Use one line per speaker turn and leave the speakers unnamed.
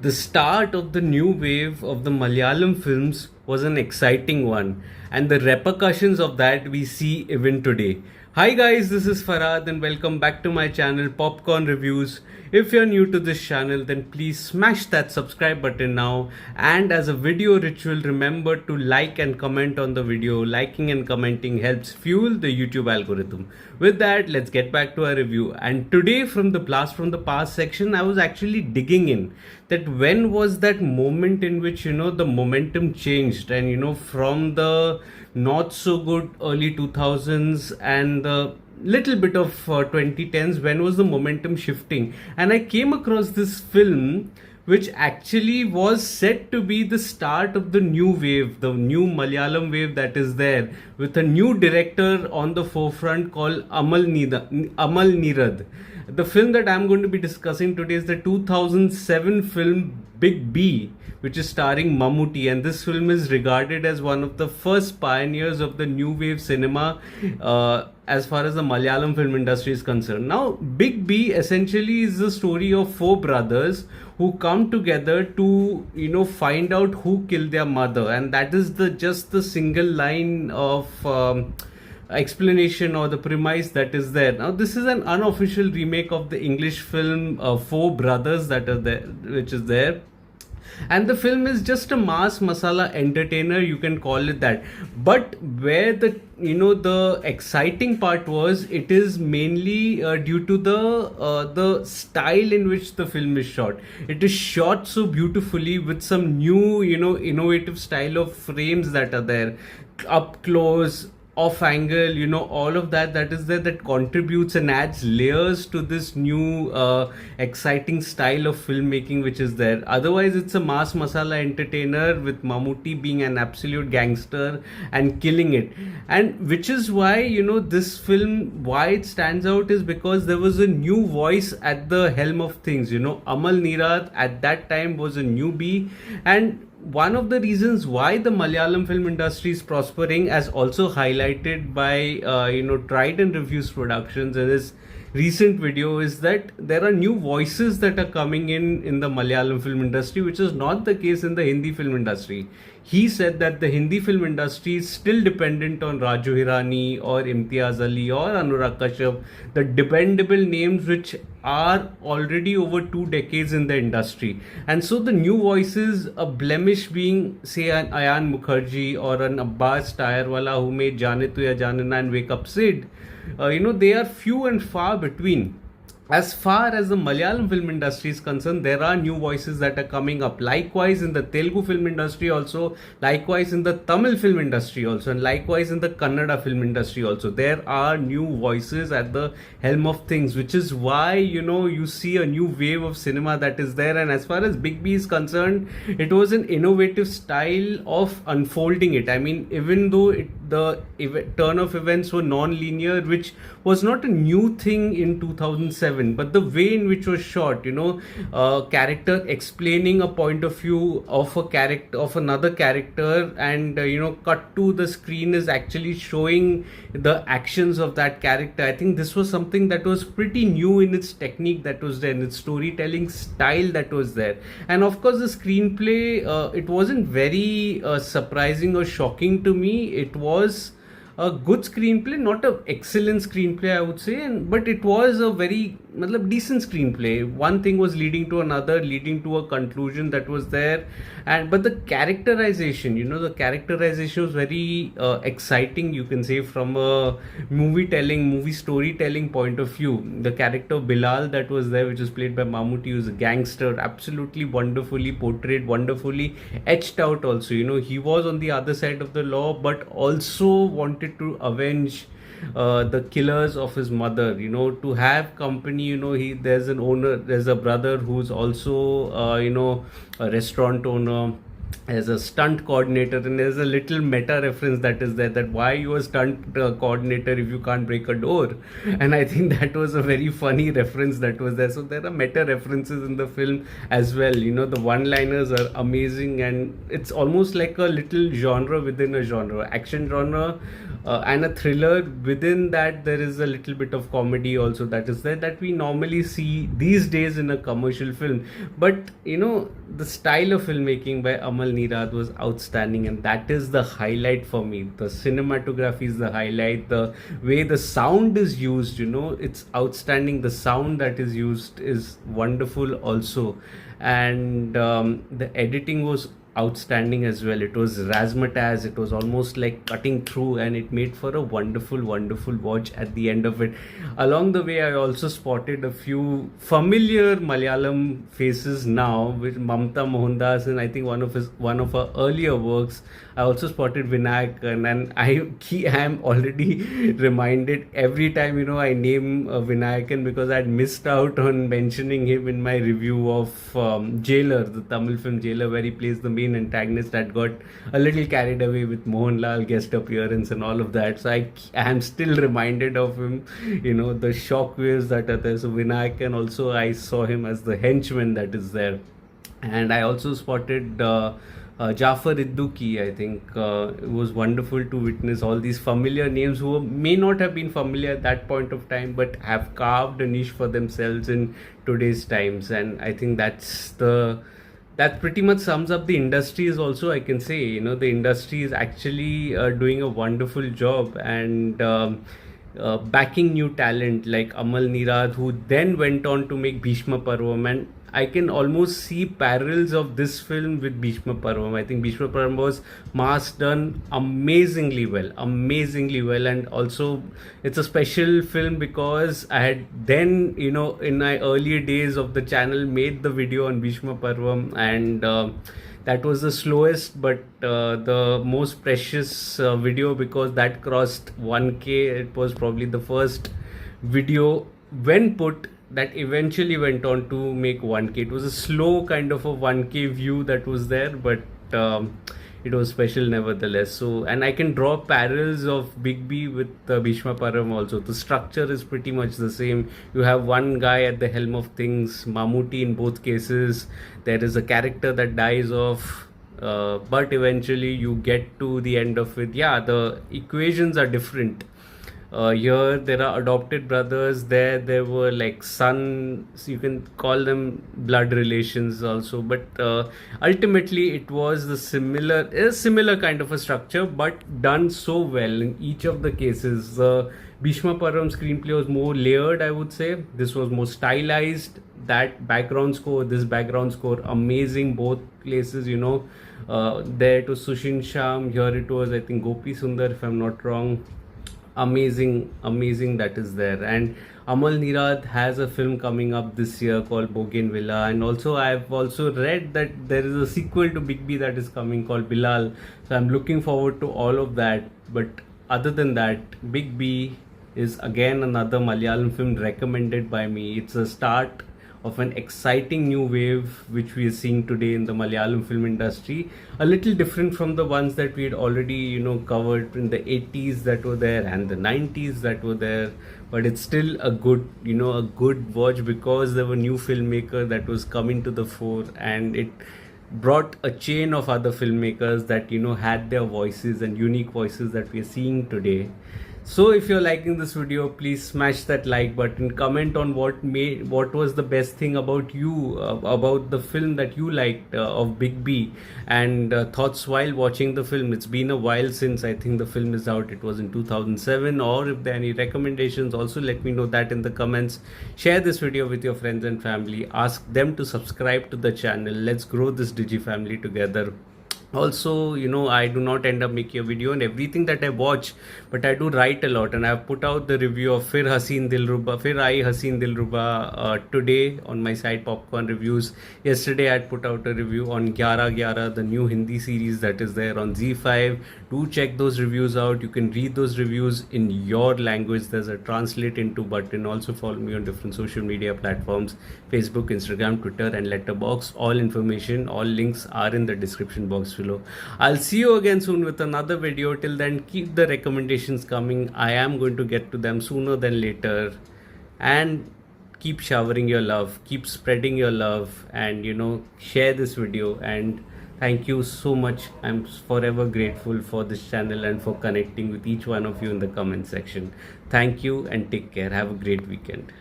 The start of the new wave of the Malayalam films was an exciting one, and the repercussions of that we see even today. Hi guys, this is Farad and welcome back to my channel Popcorn Reviews. If you're new to this channel, then please smash that subscribe button now. And as a video ritual, remember to like and comment on the video. Liking and commenting helps fuel the YouTube algorithm. With that, let's get back to our review. And today, from the Blast from the Past section, I was actually digging in that when was that moment in which the momentum changed, and from the not so good early 2000s and the little bit of 2010s, when was the momentum shifting? And I came across this film which actually was said to be the start of the new wave, the new Malayalam wave that is there, with a new director on the forefront called Amal Nirad. The film that I'm going to be discussing today is the 2007 film Big B, which is starring Mammootty, and this film is regarded as one of the first pioneers of the new wave cinema as far as the Malayalam film industry is concerned. Now, Big B essentially is the story of four brothers who come together to find out who killed their mother, and that is just the single line of explanation or the premise that is there. Now, this is an unofficial remake of the English film Four Brothers that are there, which is there. And the film is just a mass masala entertainer, you can call it that. But where the exciting part was, it is mainly due to the style in which the film is shot. It is shot so beautifully with some new innovative style of frames that are there, up close, off angle, all of that is there, that contributes and adds layers to this new exciting style of filmmaking which is there. Otherwise, it's a mass masala entertainer with Mammootty being an absolute gangster and killing it. And which is why this film, why it stands out, is because there was a new voice at the helm of things. Amal Nirad at that time was a newbie, and one of the reasons why the Malayalam film industry is prospering, as also highlighted by Tried and Refused Productions in his recent video, is that there are new voices that are coming in the Malayalam film industry, which is not the case in the Hindi film industry. He said that the Hindi film industry is still dependent on Raju Hirani or Imtiaz Ali or Anurag Kashyap, the dependable names which are already over 2 decades in the industry. And so the new voices, a blemish being, say, an Ayan Mukherjee or an Abbas Tayarwala who made Jaane Tu Ya Jaane Na and Wake Up Sid, they are few and far between. As far as the Malayalam film industry is concerned, there are new voices that are coming up. Likewise in the Telugu film industry also, likewise in the Tamil film industry also, and likewise in the Kannada film industry also. There are new voices at the helm of things, which is why, you see a new wave of cinema that is there. And as far as Big B is concerned, it was an innovative style of unfolding it. I mean, even though the turn of events were non-linear, which was not a new thing in 2007, but the way in which was shot, character explaining a point of view of a character, of another character, and cut to the screen is actually showing the actions of that character. I think this was something that was pretty new in its technique that was there, in its storytelling style that was there. And of course the screenplay, it wasn't very surprising or shocking to me. It was a good screenplay, not an excellent screenplay, I would say, but it was a very decent screenplay. One thing was leading to another, leading to a conclusion that was there. But the characterization, the characterization was very exciting, you can say, from a movie storytelling point of view. The character Bilal that was there, which was played by Mammootty, who was a gangster, absolutely wonderfully portrayed, wonderfully etched out also. He was on the other side of the law, but also wanted to avenge the killers of his mother, to have company. There's an owner, there's a brother who's also a restaurant owner, as a stunt coordinator, and there's a little meta reference that is there, that why you a stunt coordinator if you can't break a door. And I think that was a very funny reference that was there. So there are meta references in the film as well. The one liners are amazing, and it's almost like a little genre within a genre, action genre, and a thriller. Within that there is a little bit of comedy also that is there, that we normally see these days in a commercial film. But the style of filmmaking by Amal Nirad was outstanding, and that is the highlight for me. The cinematography is the highlight. The way the sound is used, it's outstanding. The sound that is used is wonderful also, and the editing was outstanding as well. It was razzmatazz. It was almost like cutting through, and it made for a wonderful, wonderful watch at the end of it. Along the way, I also spotted a few familiar Malayalam faces now, with Mamta Mohandas, and I think one of her earlier works. I also spotted Vinayak, and I am already reminded every time I name Vinayakan, because I'd missed out on mentioning him in my review of Jailer, the Tamil film Jailer, where he plays the main antagonist. That got a little carried away with Mohanlal guest appearance and all of that. So I am still reminded of him, the shockwaves that are there. So Vinayakan also, I saw him as the henchman that is there. And I also spotted Jafar Idduki. I think it was wonderful to witness all these familiar names who may not have been familiar at that point of time, but have carved a niche for themselves in today's times. And I think that pretty much sums up the industry. Is also, I can say, the industry is actually doing a wonderful job, and backing new talent like Amal Nirad, who then went on to make Bhishma Parvam, and I can almost see parallels of this film with Bhishma Parvam. I think Bhishma Parvam was mass done amazingly well, and also it's a special film because I had then, in my earlier days of the channel, made the video on Bhishma Parvam, and that was the slowest but the most precious video, because that crossed 1K. It was probably the first video when put that eventually went on to make 1K. It was a slow kind of a 1K view that was there, but it was special nevertheless. So, and I can draw parallels of Big B with Bhishma Param also. The structure is pretty much the same. You have one guy at the helm of things, Mammootty in both cases. There is a character that dies off, but eventually you get to the end of it. Yeah, the equations are different. Here there are adopted brothers. There were like sons, you can call them blood relations also, but ultimately it was a similar kind of a structure, but done so well in each of the cases. Bhishma Param screenplay was more layered, I would say. This was more stylized. That background score, this background score, amazing both places. There it was Sushin Sham. Here it was, I think, Gopi Sundar, if I'm not wrong. Amazing that is there. And Amal Nirad has a film coming up this year called Bougainvillea, and also I've also read that there is a sequel to Big B that is coming called Bilal, so I'm looking forward to all of that. But other than that, Big B is again another Malayalam film recommended by me. It's a start of an exciting new wave which we are seeing today in the Malayalam film industry, a little different from the ones that we had already covered in the 80s that were there and the 90s that were there. But it's still a good watch, because there were new filmmaker that was coming to the fore, and it brought a chain of other filmmakers that had their voices and unique voices that we are seeing today. So if you're liking this video, please smash that like button, comment on what was the best thing about you, about the film that you liked of Big B, and thoughts while watching the film. It's been a while since I think the film is out. It was in 2007. Or if there are any recommendations, also let me know that in the comments. Share this video with your friends and family. Ask them to subscribe to the channel. Let's grow this Digi family together. Also, I do not end up making a video on everything that I watch, but I do write a lot, and I've put out the review of Fir Haseen Dilruba today on my site Popcorn Reviews. Yesterday I had put out a review on 11-11, the new Hindi series that is there on Z5. Do check those reviews out. You can read those reviews in your language. There's a translate into button. Also follow me on different social media platforms, Facebook, Instagram, Twitter and Letterboxd. All information, all links are in the description box below. I'll see you again soon with another video. Till then, keep the recommendations coming. I am going to get to them sooner than later. And keep showering your love, keep spreading your love, and share this video. And thank you so much. I'm forever grateful for this channel and for connecting with each one of you in the comment section. Thank you and take care. Have a great weekend.